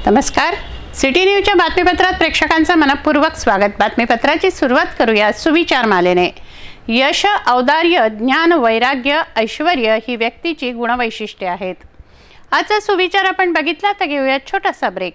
नमस्कार. सिटी न्यूजच्या बातमीपत्रात प्रेक्षकांचं मनपूर्वक स्वागत. बातमीपत्राची सुरुवात करूया सुविचार मालेने. यश, औदार्य, ज्ञान, वैराग्य, ऐश्वर्य ही व्यक्तीची गुणवैशिष्ट्ये आहेत. आजचा सुविचार आपण बघितला तर घेऊया छोटासा ब्रेक.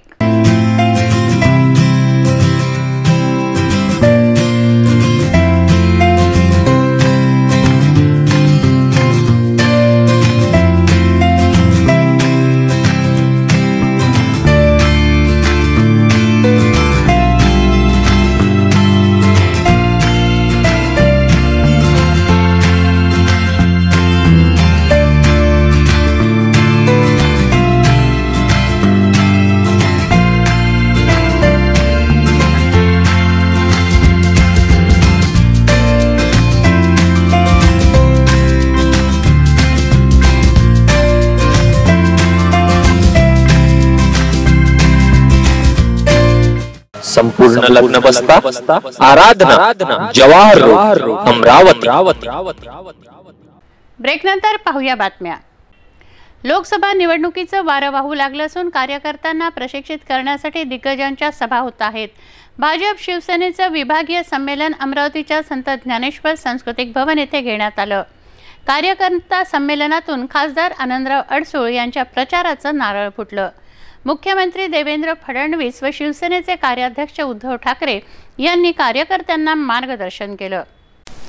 संपूर्ण लग्न बसता आराधना जवाहर रोड अमरावती. ब्रेक नंतर पाहूया बातम्या. लोकसभा निवडणुकीचं वारं वाहू लागलं असून कार्यकर्त्यांना प्रशिक्षित करण्यासाठी दिग्गजांच्या सभा होत आहेत. भाजप शिवसेनेचं विभागीय संमेलन अमरावतीच्या संत ज्ञानेश्वर सांस्कृतिक भवन येथे घेण्यात आलं. कार्यकर्ता संमेलनातून खासदार आनंदराव अडसूळ यांच्या प्रचाराचं नारळ फुटलं. मुख्यमंत्री देवेंद्र फडणवीस व शिवसेनेचे कार्याध्यक्ष उद्धव ठाकरे यांनी कार्यकर्त्यांना मार्गदर्शन केलं.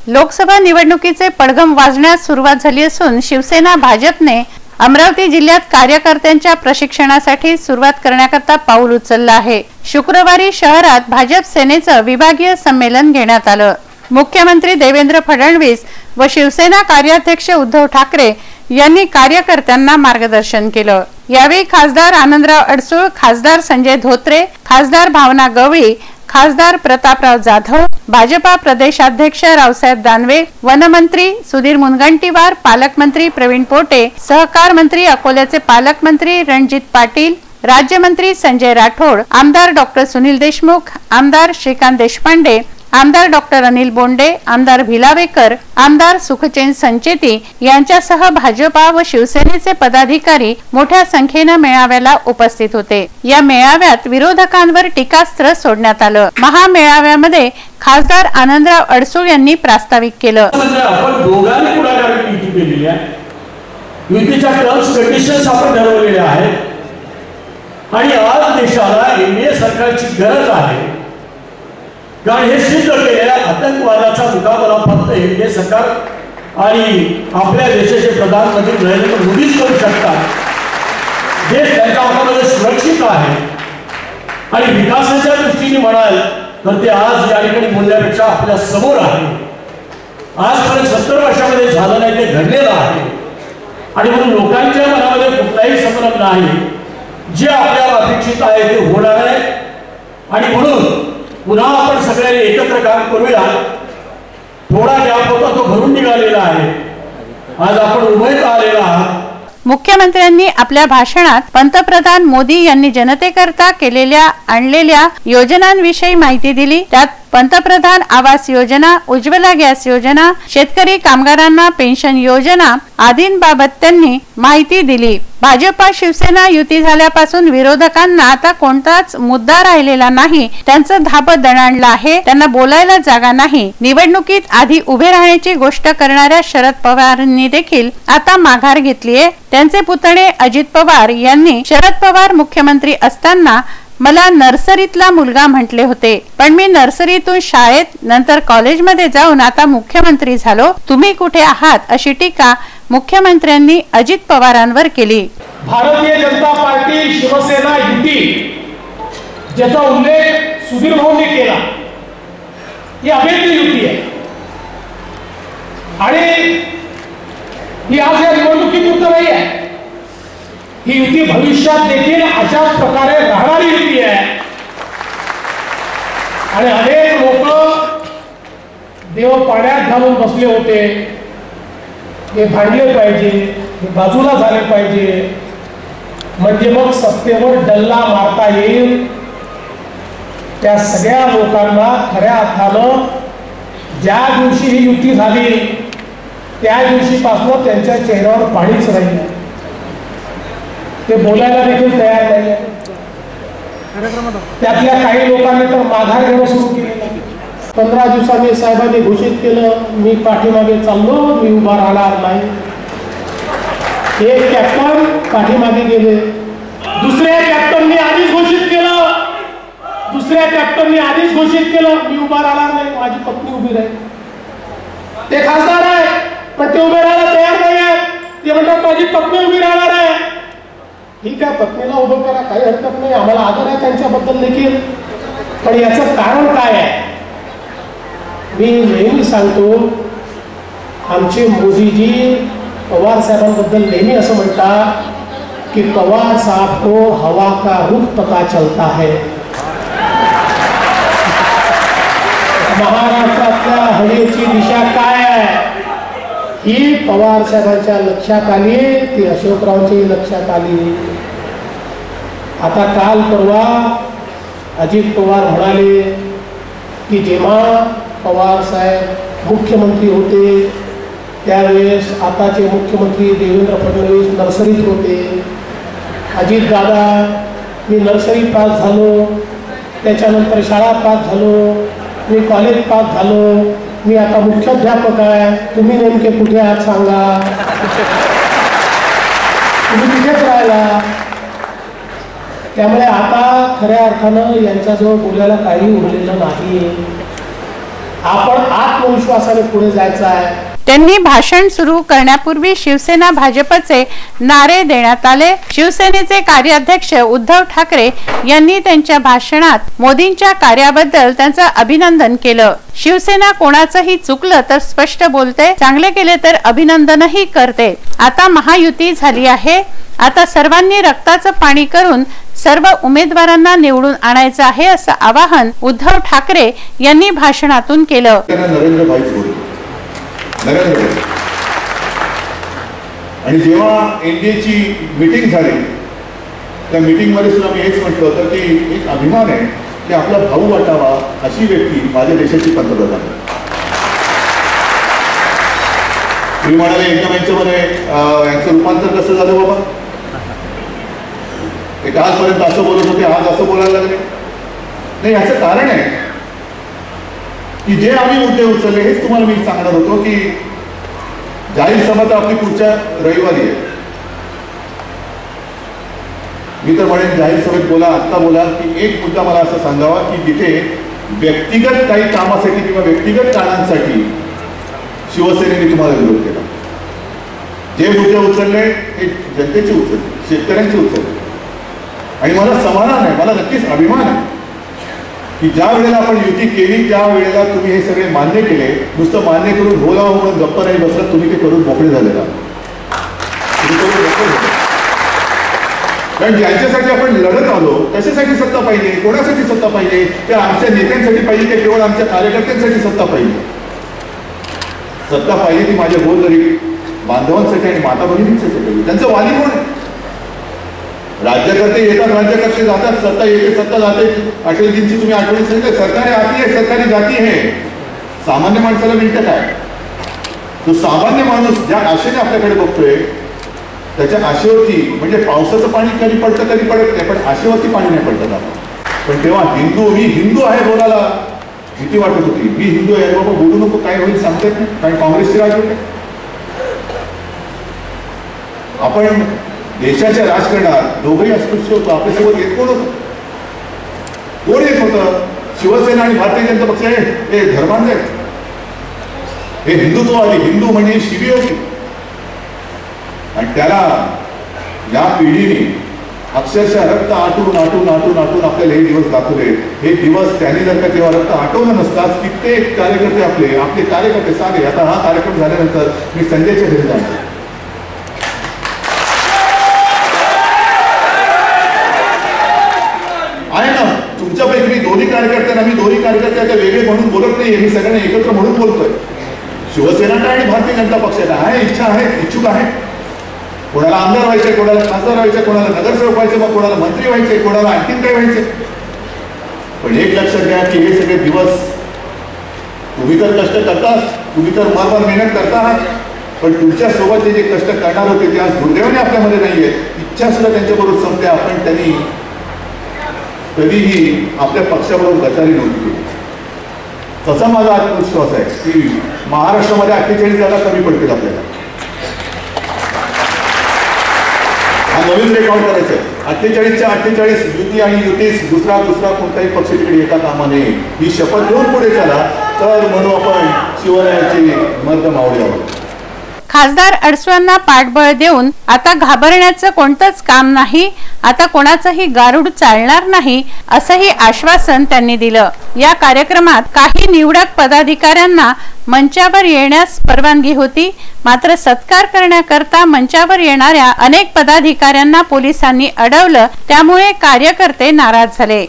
लोकसभा निवडणुकीचे पडघम वाजण्यास सुरुवात झाली असून शिवसेना भाजपने अमरावती जिल्ह्यात कार्यकर्त्यांच्या प्रशिक्षणासाठी सुरुवात करण्याकरता पाऊल उचललं आहे. शुक्रवारी शहरात भाजप सेनेचं विभागीय संमेलन घेण्यात आलं. मुख्यमंत्री देवेंद्र फडणवीस व शिवसेना कार्याध्यक्ष उद्धव ठाकरे यांनी कार्यकर्त्यांना मार्गदर्शन केलं. यावेळी खासदार आनंदराव अडसूळ, खासदार संजय धोत्रे, खासदार भावना गवळी, खासदार प्रतापराव जाधव, भाजपा प्रदेशाध्यक्ष रावसाहेब दानवे, वनमंत्री सुधीर मुनगंटीवार, पालकमंत्री प्रवीण पोटे, सहकार मंत्री अकोल्याचे पालकमंत्री रणजित पाटील, राज्यमंत्री संजय राठोड, आमदार डॉक्टर सुनील देशमुख, आमदार श्रीकांत देशपांडे, आमदार डॉक्टर अनिल बोंडे, आमदार भिलावेकर, आमदार सुखचैन संचेती यांच्यासह भाजपा व शिवसेनेचे पदाधिकारी मोठ्या संख्येने मेळाव्याला उपस्थित होते. या मेळाव्यात विरोधकांवर टीकास्त्र सोडण्यात आलं. महामेळाव्यामध्ये खासदार आनंदराव अडसूळ यांनी प्रास्ताविक केलं. आपण दोघांनी पुढाकार युती केलेली आहे. युतीच्या टर्म्स कंडिशन्स आपण ठरवलेल्या आहेत आणि आज देशाला एनडीए सरकारची गरज आहे. कारण हे सिद्ध केलेल्या आतंकवादाचा मुकाबला फक्त एनडीए सरकार आणि आपल्या देशाचे प्रधानमंत्री नरेंद्र मोदीच करू शकतात. देश त्यांच्या हातामध्ये सुरक्षित आहे आणि विकासाच्या दृष्टीने म्हणाल तर ते आज या ठिकाणी बोलण्यापेक्षा आपल्या समोर आहे. आजपर्यंत 70 वर्षामध्ये झालं नाही, ते घडलेलं आहे आणि म्हणून लोकांच्या मनामध्ये कुठलाही संभ्रम नाही. जे आपल्याला अपेक्षित आहे ते होणार आहे आणि म्हणून पुन्हा आपण सगळ्यांनी एकत्र काम करूया. थोडा गॅप होता तो भरून निघालेला आहे. आज आपण उभे आलेला आहात. मुख्यमंत्र्यांनी आपल्या भाषणात पंतप्रधान मोदी यांनी जनतेकरता केलेल्या आणलेल्या योजनांविषयी माहिती दिली. त्यात पंतप्रधान आवास योजना, उज्ज्वला गॅस योजना, शेतकरी कामगारांना पेन्शन योजना आदींबाबत त्यांनी माहिती दिली. भाजपा शिवसेना युती झाल्यापासून विरोधकांना आता कोणताच मुद्दा राहिलेला नाही. त्यांचं धाबं दणाणलं आहे. त्यांना बोलायला जागा नाही. निवडणुकीत आधी उभे राहण्याची गोष्ट करणाऱ्या शरद पवारांनी देखील आता माघार घेतलीये. त्यांचे पुतणे अजित पवार यांनी शरद पवार मुख्यमंत्री असताना मला नर्सरीतला मुलगा म्हटले होते, पण मी नर्सरीतून शाळेत, नंतर कॉलेजमध्ये जाऊन आता मुख्यमंत्री झालो. तुम्ही कुठे आहात, अशी टीका मुख्यमंत्र्यांनी अजित पवारांवर केली. भारतीय जनता पार्टी शिवसेना युती ज्याचा उल्लेख सुधीर भाऊंनी केला, ही अभेद्य युती आहे आणि ही आज या निवडणुकीपुरतं नाही आहे. ही युती भविष्यात देखील अशाच प्रकारे राहणारी युती आहे आणि अनेक लोक देव पाण्यात घालून बसले होते. हे भांडले पाहिजे, हे बाजूला झाले पाहिजे, म्हणजे मग सत्तेवर डल्ला मारता येईल. त्या सगळ्या लोकांना खऱ्या अर्थानं ज्या दिवशी ही युती झाली त्या दिवशीपासून त्यांच्या चेहऱ्यावर पाणीच राहिलं. ते बोलायला देखील तयार नाही. त्यातल्या काही लोकांनी तर माघार घेणं सुरू केलं. 15 दिवसांनी साहेबांनी घोषित केलं, मी पाठीमागे चाललो, मी उभा राहणार नाही. एक कॅप्टन पाठीमागे गेले, दुसऱ्या कॅप्टननी आधीच घोषित केलं, मी उभा राहणार नाही, माझी पत्नी उभी राहील. ते खासदार आहे पण ते उभे राहायला तयार नाही आहेत. ते म्हणतात माझी पत्नी उभी राहणार आहे. ठीक आहे, पत्नीला उभं करा, काही हरकत नाही, आम्हाला आदर आहे त्यांच्याबद्दल देखील. पण याचं कारण काय आहे? मी नेहमी सांगतो, आमचे मोदीजी पवार साहेबांबद्दल नेहमी असं म्हणतात की पवार साहब को हवा का रुख पता चलता है. महाराष्ट्रातल्या हवेची दिशा काय आहे ही पवार साहेबांच्या लक्षात आली, ती अशोकरावची लक्षात आली. आता काल परवा अजित पवार म्हणाले की जेव्हा पवार साहेब मुख्यमंत्री होते त्यावेळेस आताचे मुख्यमंत्री देवेंद्र फडणवीस नर्सरीत होते. अजित दादा, मी नर्सरी पास झालो, त्याच्यानंतर शाळा पास झालो, मी कॉलेज पास झालो, मी आता मुख्याध्यापक आहे, तुम्ही नेमके कुठे आहात सांगा, तुम्ही तिथेच राहिला. त्यामुळे आता खऱ्या अर्थानं यांच्याजवळ बोलायला काही उरलेलं नाही. आपण आत्मविश्वासाने पुढे जायचं आहे. त्यांनी भाषण सुरू करण्यापूर्वी शिवसेना भाजपचे नारे देण्यात आले. शिवसेनेचे कार्याध्यक्ष उद्धव ठाकरे यांनी त्यांच्या भाषणात मोदींच्या कार्याबद्दल त्यांचं अभिनंदन केलं. शिवसेना कोणाचंही चुकलं तर स्पष्ट बोलते, चांगले केले तर अभिनंदनही करते. आता महायुती झाली आहे, आता सर्वांनी रक्ताचं पाणी करून सर्व उमेदवारांना निवडून आणायचं आहे, असं आवाहन उद्धव ठाकरे यांनी भाषणातून केलं. आणि जेव्हा एनडीएची मीटिंग झाली त्या मीटिंगमध्ये सुद्धा मी हेच म्हटलं होतं की एक अभिमान आहे की आपला भाऊ वाटावा अशी व्यक्ती माझ्या देशाची पंतप्रधान. मी म्हणाले एकदम यांच्यामध्ये यांचं रूपांतर कसं झालं बाबा, एक आजपर्यंत असं बोलत होते, आज असं बोलायला लागले. नाही, याचं कारण आहे की जे आम्ही मुद्दे उचलले हेच तुम्हाला मी सांगणार होतो की जाहीर सभा तर आपली पुढच्या रविवारी आहे. मी तर म्हणेन जाहीर सभेत बोला, आत्ता बोला की एक मुद्दा मला असं सांगावा की जिथे व्यक्तिगत काही कामासाठी किंवा व्यक्तिगत कारणांसाठी शिवसेनेने तुम्हाला विरोध केला, जे मुद्दे उचलले हे जनतेचे उचलले, शेतकऱ्यांचे उचलले. आणि मला समाधान आहे, मला नक्कीच अभिमान आहे की ज्या वेळेला आपण युती केली त्या वेळेला तुम्ही हे सगळे मान्य केले. नुसतं मान्य करून बोलावं म्हणून गप्पा नाही बसत, तुम्ही ते करून मोकळे झालेला. कारण ज्यांच्यासाठी आपण लढत आलो कशासाठी सत्ता पाहिजे, कोणासाठी सत्ता पाहिजे, त्या आमच्या नेत्यांसाठी पाहिजे की केवळ आमच्या कार्यकर्त्यांसाठी सत्ता पाहिजे. सत्ता पाहिजे ती माझ्या गोरगरीब बांधवांसाठी आणि माता भगिनींसाठी पाहिजे. त्यांचं वाली कोण आहे? राज्यकर्ते येतात, राज्यकर्ते जातात, सत्ता येते, सत्ता जाते. अटलजींची तुम्ही आठवणी सांगितलं, सरकारी आती आहे, सरकारी जाती आहे. सामान्य माणसाला मिळतं काय? तो सामान्य माणूस ज्या आशेने आपल्याकडे बघतोय त्याच्या आशेवरती, म्हणजे पावसाचं पाणी कधी पडतं कधी पडत नाही, पण आशेवरती पाणी नाही पडतं आपण. पण तेव्हा मी हिंदू आहे बोलायला भीती वाटत होती. मी हिंदू आहे बाबा बोलू नको, काय होईल सांगतात नाही, कारण काँग्रेसची राजवट आहे. आपण देशाच्या राजकारणात दोघंही अस्पृश्य होतो. आपल्यासोबत येत कोण होतं? कोण येत होतं? शिवसेना आणि भारतीय जनता पक्ष हे धर्मांचे आहेत, हे हिंदुत्ववादी. हिंदू म्हणजे शिवी होती. आणि त्याला या पिढीने अक्षरशः रक्त आटून आटून आटून आटून आपल्याला हे दिवस दाखवले. हे दिवस त्यांनी जर का तेव्हा रक्त आटवलं नसतात, कित्येक कार्यकर्ते आपले कार्यकर्ते सारे. आता हा कार्यक्रम झाल्यानंतर मी संजयच्या घरी जाणार आहे ना. तुमच्यापैकी मी दोन्ही कार्यकर्त्यांना, मी दोन्ही कार्यकर्त्याच्या वेगळे म्हणून बोलत नाही, मी सगळ्यांना एकत्र म्हणून बोलतोय. शिवसेना आणि भारतीय जनता पक्षाला आहे इच्छा आहे, इच्छुक आहे. कोणाला आमदार व्हायचंय, कोणाला खासदार व्हायचंय, कोणाला नगरसेवक व्हायचे, मग कोणाला मंत्री व्हायचे, कोणाला आणखीन काय व्हायचे. पण एक लक्षात घ्या की हे सगळे दिवस तुम्ही तर कष्ट करतात, तुम्ही तर मरमर मेहनत करता आहात, पण तुमच्या सोबत जे कष्ट करणार होते ते आज दुर्दैवाने आपल्यामध्ये नाहीये. इच्छा सुद्धा त्यांच्याबरोबर संपते. आपण त्यांनी कधीही आपल्या पक्षाबरोबर गद्दारी नव्हती केली. तसा माझा आत्मविश्वास आहे की महाराष्ट्रामध्ये 48 जागा कमी पडतील आपल्याला. हा नवीन रेकॉर्ड करायचा आहे. 48च्या 48 युती आणि युतीस दुसरा कोणताही पक्ष तिकडे येता कामा नये ही शपथ घेऊन पुढे चला, तर म्हणू आपण शिवरायाची मर्द मावळ्यावर. खासदार अडसूळांना पाठबळ देऊन आता घाबरण्याचं कोणतंच काम नाही, आता कोणाचंही गारुड चालणार नाही असंही आश्वासन त्यांनी दिलं. या कार्यक्रमात काही निवडक पदाधिकाऱ्यांना मंचावर येण्यास परवानगी होती, मात्र सत्कार करण्याकरता मंचावर येणाऱ्या अनेक पदाधिकाऱ्यांना पोलिसांनी अडवलं, त्यामुळे कार्यकर्ते नाराज झाले.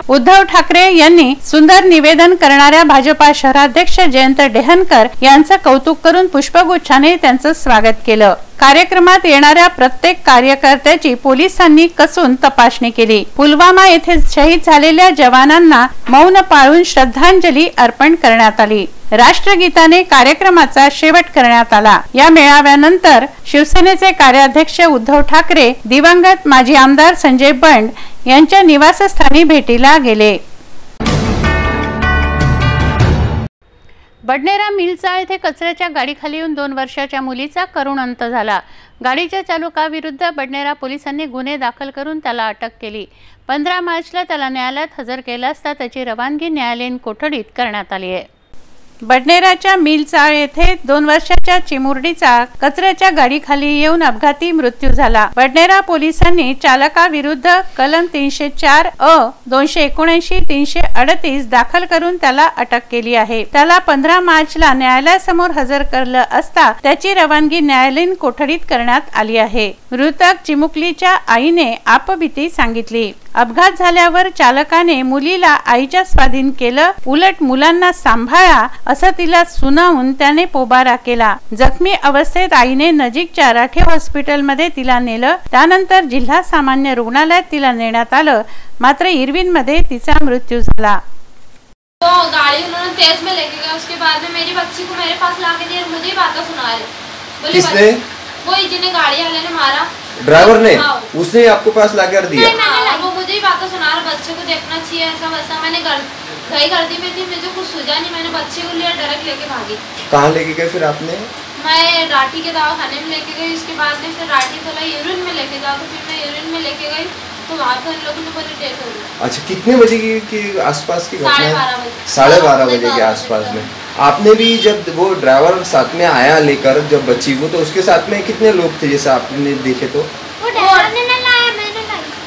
उद्धव ठाकरे यांनी सुंदर निवेदन करणाऱ्या भाजपा शहराध्यक्ष जयंत डेहनकर यांचं कौतुक करून पुष्पगुच्छाने त्यांचं स्वागत केलं. कार्यक्रमात येणाऱ्या प्रत्येक कार्यकर्त्याची पोलिसांनी कसून तपासणी केली. पुलवामा येथे शहीद झालेल्या जवानांना मौन पाळून श्रद्धांजली अर्पण करण्यात आली. राष्ट्रगीताने कार्यक्रमाचा शेवट करण्यात आला. या मेळाव्यानंतर शिवसेनेचे कार्याध्यक्ष उद्धव ठाकरे दिवंगत माजी आमदार संजय बंड यांच्या निवासस्थानी भेटीला गेले. बडनेरा मिलचा येथे कचऱ्याच्या गाडीखाली येऊन 2 वर्षाच्या मुलीचा करुण अंत झाला. गाडीच्या चालकाविरुद्ध बडनेरा पोलिसांनी गुन्हे दाखल करून त्याला अटक केली. 15 मार्चला त्याला न्यायालयात हजर केला असता त्याची रवानगी न्यायालयीन कोठडीत करण्यात आली आहे. बडनेराच्या मिलचाळ येथे 2 वर्षाच्या चिमुरडीचा कचऱ्याच्या गाडीखाली येऊन अपघाती मृत्यू झाला. बडनेरा पोलिसांनी चालकाविरुद्ध कलम 304 अ 279 338 दाखल करून त्याला अटक केली आहे. त्याला 15 मार्चला न्यायालयासमोर हजर करलं असता त्याची रवानगी न्यायालयीन कोठडीत करण्यात आली आहे. मृतक चिमुकलीच्या आईने आपबीती सांगितली. अपघात झाल्यावर चालकाने मुलीला आईच्या स्वाधीन केलं, उलट मुलांना सांभाळा असं तिला सुनावून त्याने पोबारा केला. जखमी अवस्थेत आईने नजीकच्या राठे हॉस्पिटलमध्ये तिला नेलं. त्यानंतर जिल्हा सामान्य रुग्णालयात तिला नेण्यात आलं, मात्र इरविन मध्ये तिचा मृत्यू झाला. तो गाड़ी उन्होंने तेज में लेके गए. उसके बाद में मेरी बच्ची को मेरे पास लाके दी और मुझे बातें सुना रहे. किसने? वही जिन्हें गाड़ी वाले ने मारा. ड्राइवर ने? उसने आपको पास लाकर दिया? वो मुझे ही बातें सुना रहा, बच्चे को देखना चाहिए ऐसा वैसा. मैंने गई गर्दी में थी, मुझे कुछ सूझा नहीं. मैंने बच्चे को लिया, डायरेक्ट लेके भागी. कहाँ लेके गए फिर आपने? मैं राठी के दवाखाने में लेके गई. उसके बाद में फिर राठी बोला यूरिन में लेके जाओ, तो फिर मैं यूरिन में लेके गई तो वहाँ पर इन लोगों ने बोली डेथ हो गई. अच्छा, कितने बजे की आसपास की घटना है? 12:30 बजे. 12:30 बजे के आसपास में. आपने भी जब वो ड्राइवर साथ में आया लेकर जब बच्ची को, तो उसके साथ में कितने लोग थे जैसा आपने देखे? तो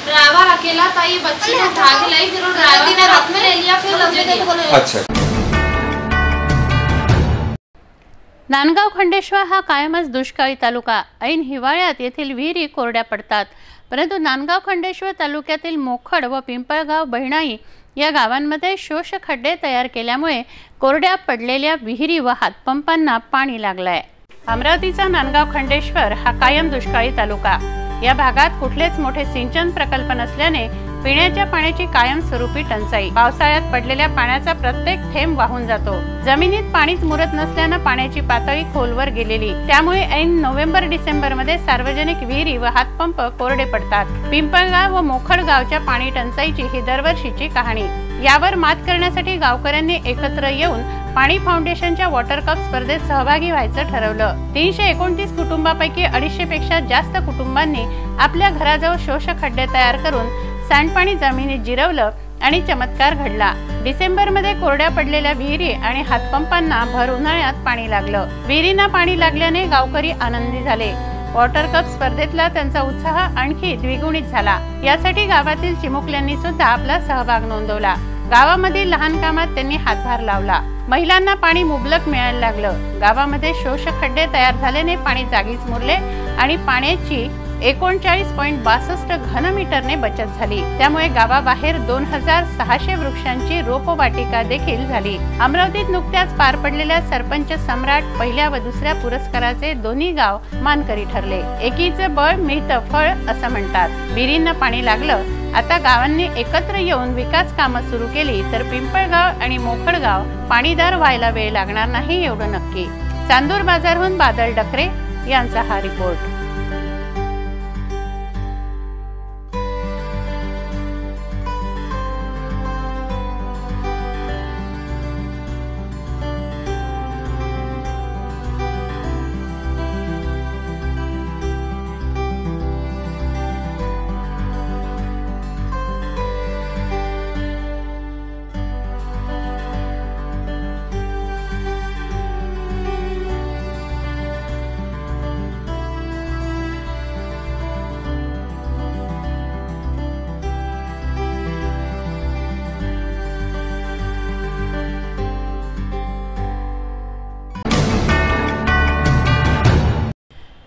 ड्राइवर अकेला था, ये बच्ची को उठा के लाई, फिर वो ड्राइवर ने हाथ में ले लिया, फिर मुझे दिया. अच्छा. नांदगाव खंडेश्वर हा कायमच दुष्काळी तालुका. ऐन हिवाळ्यात येथील विहिरी कोरड्या पडतात. परंतु नांदगाव खंडेश्वर तालुक्यातील मोखड व पिंपळगाव बहिणाई या गावांमध्ये शोष खड्डे तयार केल्यामुळे कोरड्या पडलेल्या विहिरी व हातपंपांना पाणी लागलंय. अमरावतीचा नांदगाव खंडेश्वर हा कायम दुष्काळी तालुका. या भागात कुठलेच मोठे सिंचन प्रकल्प नसल्याने पिण्याच्या पाण्याची कायमस्वरूपी टंचाई. पावसाळ्यात पडलेल्या पाण्याचा प्रत्येक थेंब वाहून जातो. जमिनीत पाणीच मुरत नसल्याने पाण्याची पातळी खोलवर गेलेली. त्यामुळे ऐन नोव्हेंबर-डिसेंबर मध्ये सार्वजनिक विहिरी व हातपंप कोरडे पडतात. पिंपळगाव व मोखड गावच्या पाणी टंचाईची ही दरवर्षीची कहाणी. यावर मात करण्यासाठी गावकऱ्यांनी एकत्र येऊन पाणी फाउंडेशनच्या वॉटर कप स्पर्धेत सहभागी व्हायचं ठरवलं. 329 कुटुंबापैकी 250 पेक्षा जास्त कुटुंबांनी आपल्या घराजवळ शोष खड्डे तयार करून सांडपाणी जमिनीत जिरवलं आणि चमत्कार घडला. डिसेंबरमध्ये कोरड्या पडलेल्या विहिरी आणि हातपंपांना भर उन्हाळ्यात पाणी लागलं. विहिरींना पाणी लागल्याने गावकरी आनंदी झाले. वॉटर कप स्पर्धेतला त्यांचा उत्साह आणखी द्विगुणित झाला. यासाठी गावातील चिमुकल्यांनी सुद्धा आपला सहभाग नोंदवला. गावामधील लहान कामात त्यांनी हातभार लावला. महिलांना पाणी मुबलक मिळायला लागलं. गावामध्ये शोष खड्डे तयार झाल्याने पाणी जागीच मुरले आणि पाण्याची 39.62 घनमीटरने बचत झाली। त्यामुळे गावाबाहेर 2600 वृक्षांची रोपवाटिका देखील झाली। अमरावतीत नुकत्याच पार पडलेल्या सरपंच सम्राट पहिल्या व दुसऱ्या पुरस्काराचे दोन्ही गाव मानकरी ठरले। एकीचं बळ मिळतं फळ असं म्हणतात। विहिरींना पाणी लागलं, आता गावांनी एकत्र येऊन विकास कामं सुरू केली तर पिंपळगाव आणि मोखडगाव पाणीदार व्हायला वेळ लागणार नाही एवढं नक्की। चांदूर बाजारहून बादल डकरे यांचा हा रिपोर्ट।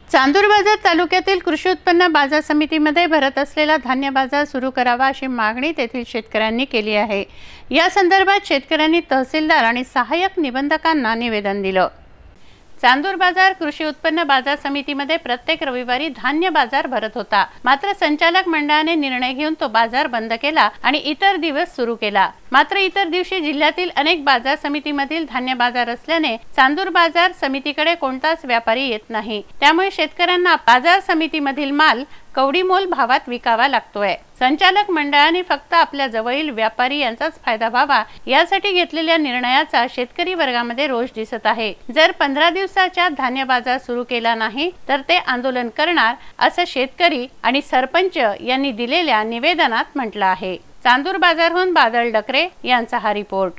चांदूर बाजार तालुक्यातील कृषी उत्पन्न बाजार समितीमध्ये भरत असलेला धान्य बाजार सुरू करावा अशी मागणी तेथील शेतकऱ्यांनी केली आहे। या संदर्भात शेतकऱ्यांनी तहसीलदार आणि सहाय्यक निबंधकांना निवेदन दिलं। चांदूर बाजार कृषी उत्पन्न बाजार समितीमध्ये प्रत्येक रविवारी धान्य बाजार भरत होता, मात्र संचालक मंडळाने निर्णय घेऊन तो बाजार बंद केला आणि इतर दिवस सुरू केला। मात्र इतर दिवशी जिल्ह्यातील अनेक बाजार समितीमधील धान्य बाजार असल्याने चांदूर बाजार समितीकडे कोणताच व्यापारी येत नाही। त्यामुळे शेतकऱ्यांना बाजार समितीमधील माल कवडीमोल भावात विकावा लागतोय। संचालक मंडळाने फक्त आपल्या जवळील व्यापारी यांचाच फायदा व्हावा यासाठी घेतलेल्या निर्णयाचा शेतकरी वर्गामध्ये रोष दिसत आहे। जर 15 दिवसाच्या धान्य बाजार सुरू केला नाही तर ते आंदोलन करणार असं शेतकरी आणि सरपंच यांनी दिलेल्या निवेदनात म्हटलं आहे। चांदूर बाजारहून बादल डकरे यांचा हा रिपोर्ट।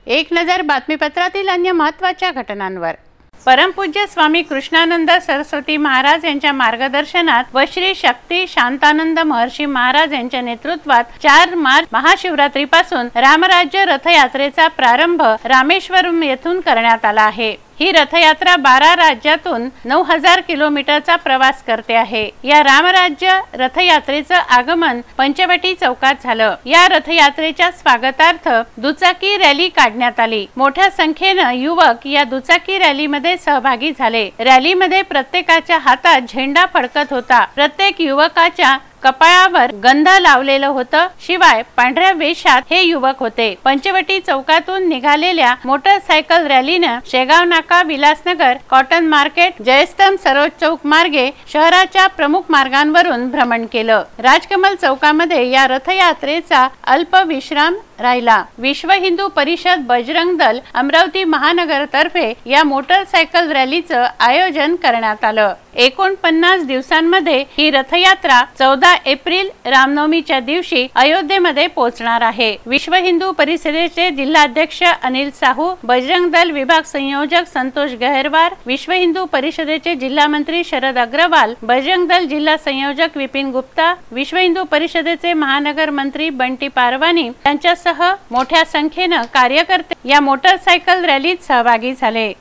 एक नजर बातमीपत्रातील अन्य महत्त्वाच्या घटनांवर। परमपूज्य स्वामी कृष्णानंद सरस्वती महाराज यांच्या मार्गदर्शनात व श्री शक्ती शांतानंद महर्षी महाराज यांच्या नेतृत्वात 4 मार्च महाशिवरात्रीपासून रामराज्य रथयात्रेचा प्रारंभ रामेश्वरम येथून करण्यात आला आहे। ही रथयात्रा 12 राज्यातून 9000 किलोमीटरचा प्रवास करते आहे। या रामराज्य रथयात्रेचं आगमन पंचवटी चौकात झालं। या रथयात्रेच्या स्वागतार्थ दुचाकी रॅली काढण्यात आली। मोठ्या संख्येने युवक या दुचाकी रॅलीमध्ये सहभागी झाले। रॅलीमध्ये प्रत्येकाच्या हातात झेंडा फडकत होता। प्रत्येक युवकाच्या कपाळावर गंध लावलेलं होतं, शिवाय पांढऱ्या वेशात हे युवक होते। पंचवटी चौकातून निघालेल्या मोटरसायकल रॅलीने शेगाव नाका, विलासनगर, कॉटन मार्केट, जयस्तंभ, सरोज चौक मार्गे शहराच्या प्रमुख मार्गांवरून भ्रमण केलं। राजकमल चौकामध्ये या रथयात्रेचा अल्प विश्राम राहिला। विश्व हिंदू परिषद बजरंग दल अमरावती महानगरतर्फे या मोटरसायकल रॅलीचं आयोजन करण्यात आलं। 49 दिवसांमध्ये ही रथयात्रा 14 एप्रिल रामनवमीच्या दिवशी अयोध्येमध्ये पोहोचणार आहे। विश्व हिंदू परिषदेचे जिल्हाध्यक्ष अनिल साहू, बजरंग दल विभाग संयोजक संतोष गहेरवार, विश्व हिंदू परिषदेचे जिल्हा मंत्री शरद अग्रवाल, बजरंग दल जिल्हा संयोजक विपिन गुप्ता, विश्व हिंदू परिषदेचे महानगर मंत्री बंटी पारवानी यांच्यासह मोठ्या संख्येने कार्यकर्ते या मोटरसायकल रॅलीत सहभागी झाले।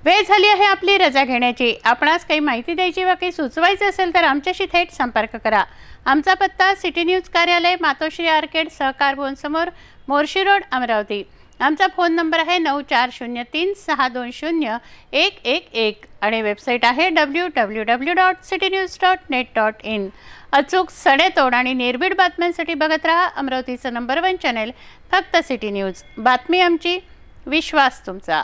वेळ झाली आहे आपली रजा घेण्याची. आपणास काही माहिती द्यायची वा काही सुचवायचे असेल तर आमच्याशी थेट संपर्क करा. आमचा पत्ता सिटी न्यूज कार्यालय, मातोश्री आर्केड, सहकार भवन समोर, मोर्शी रोड, अमरावती. आमचा फोन नंबर आहे 9403-620-111 आणि वेबसाईट आहे www.citynews.net.in. अचूक, सडेतोड आणि निर्भीड बातम्यांसाठी बघत राहा अमरावतीचं नंबर 1 चॅनेल, फक्त सिटी न्यूज. बातमी आमची, विश्वास तुमचा.